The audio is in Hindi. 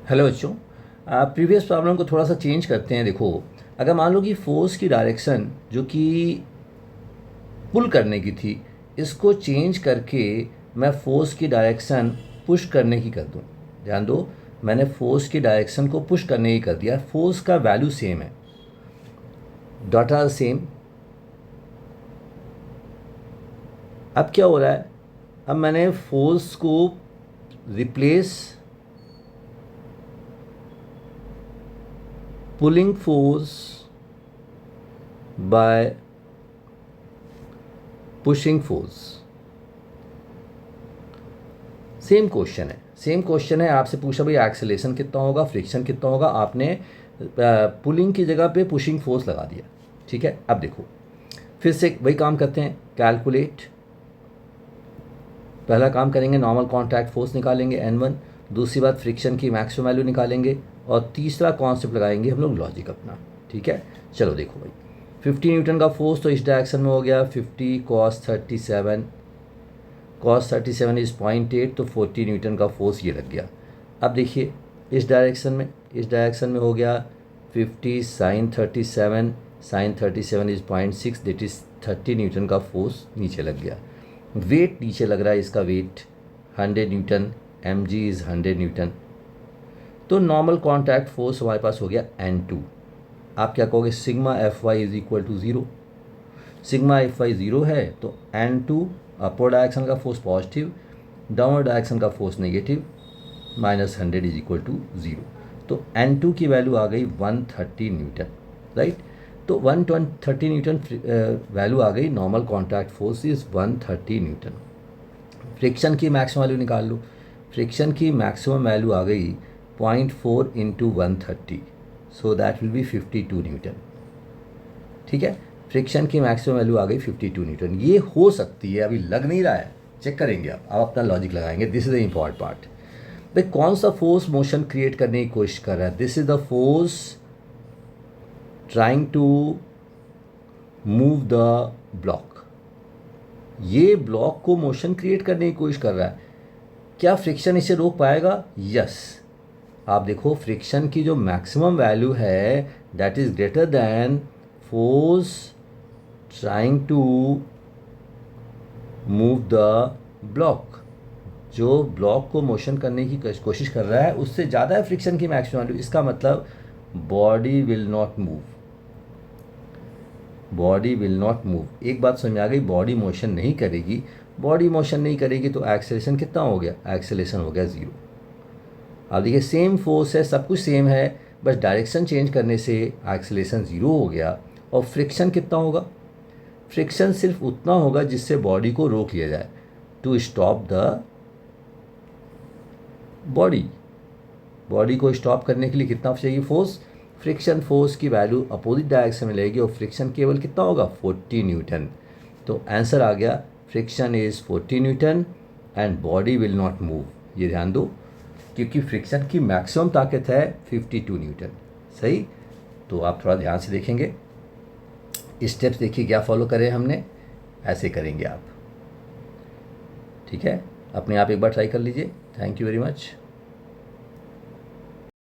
हेलो बच्चों, प्रीवियस प्रॉब्लम को थोड़ा सा चेंज करते हैं। देखो, अगर मान लो कि फोर्स की डायरेक्शन जो कि पुल करने की थी, इसको चेंज करके मैं फोर्स की डायरेक्शन पुश करने की कर दूं। ध्यान दो, मैंने फोर्स की डायरेक्शन को पुश करने की कर दिया। फोर्स का वैल्यू सेम है, डॉट आर सेम। अब क्या हो रहा है, अब मैंने फोर्स को replace pulling force by pushing force. Same question है। आपसे पूछा भाई एक्सेलेरेशन कितना होगा, फ्रिक्शन कितना होगा। आपने पुलिंग की जगह पे पुशिंग फोर्स लगा दिया। ठीक है, अब देखो फिर से वही काम करते हैं। कैलकुलेट, पहला काम करेंगे नॉर्मल कॉन्टैक्ट फोर्स निकालेंगे N1। दूसरी बात फ्रिक्शन की मैक्सिमम वैल्यू निकालेंगे और तीसरा कॉन्सेप्ट लगाएंगे हम लोग लॉजिक अपना। ठीक है, चलो देखो भाई, 50 न्यूटन का फोर्स तो इस डायरेक्शन में हो गया 50 cos 37। cos 37 इज़ 0.8, तो 40 न्यूटन का फोर्स ये लग गया। अब देखिए इस डायरेक्शन में हो गया 50 sin 37। sin 37 is 0.6, that is 30 newton का फोर्स नीचे लग गया। वेट नीचे लग रहा है, इसका weight 100 newton, mg is 100 newton. तो नॉर्मल कॉन्टैक्ट फोर्स हमारे पास हो गया N2। आप क्या कहोगे, sigma F Y is equal to zero. Sigma F Y zero है तो N2 अपर डायरेक्शन का फोर्स पॉजिटिव, डाउनवर्ड डायरेक्शन का force negative, -100 is equal to zero. तो N2 की वैल्यू आ गई 130 न्यूटन, राइट। तो 130 न्यूटन वैल्यू आ गई। Normal contact force is 130 Newton. Friction की मैक्सिमम वैल्यू निकाल लो। फ्रिक्शन की मैक्सिमम वैल्यू आ गई 0.4 into 130, so that will be 52 Newton. ठीक है, फ्रिक्शन की मैक्सिमम वैल्यू आ गई 52 न्यूटन। ये हो सकती है, अभी लग नहीं रहा है, चेक करेंगे आप अपना लॉजिक लगाएंगे। This is the important part. भाई कौन सा फोर्स मोशन क्रिएट करने की कोशिश कर रहा है? This is the force trying to move the block. ये ब्लॉक को मोशन क्रिएट करने की कोशिश कर रहा है। क्या फ्रिक्शन इसे रोक पाएगा? यस। आप देखो फ्रिक्शन की जो मैक्सिमम वैल्यू है that is greater than force trying to move the block. जो ब्लॉक को मोशन करने की कोशिश कर रहा है उससे ज़्यादा है फ्रिक्शन की मैक्सिमम वैल्यू। इसका मतलब body will not move. Body will not move. एक बात समझ आ गई, बॉडी मोशन नहीं करेगी। बॉडी मोशन नहीं करेगी तो एक्सेलेरेशन कितना हो गया? एक्सेलेरेशन हो गया ज़ीरो। अब देखिए सेम फोर्स है, सब कुछ सेम है, बस डायरेक्शन चेंज करने से एक्सेलेरेशन ज़ीरो हो गया। और फ्रिक्शन कितना होगा? फ्रिक्शन सिर्फ उतना होगा जिससे बॉडी को रोक लिया जाए, to stop the body. Body को स्टॉप करने के लिए कितना चाहिए फोर्स? फ्रिक्शन फोर्स की वैल्यू अपोजिट डायरेक्शन में लगेगी और फ्रिक्शन केवल कितना होगा? 40 न्यूटन। तो आंसर आ गया friction is 40 Newton and body will not move. ये ध्यान दो, क्योंकि फ्रिक्शन की मैक्सिमम ताकत है 52 न्यूटन। सही, तो आप थोड़ा ध्यान से देखेंगे। स्टेप्स देखिए क्या फॉलो करें हमने, ऐसे करेंगे आप। ठीक है, अपने आप एक बार ट्राई कर लीजिए। Thank you very much.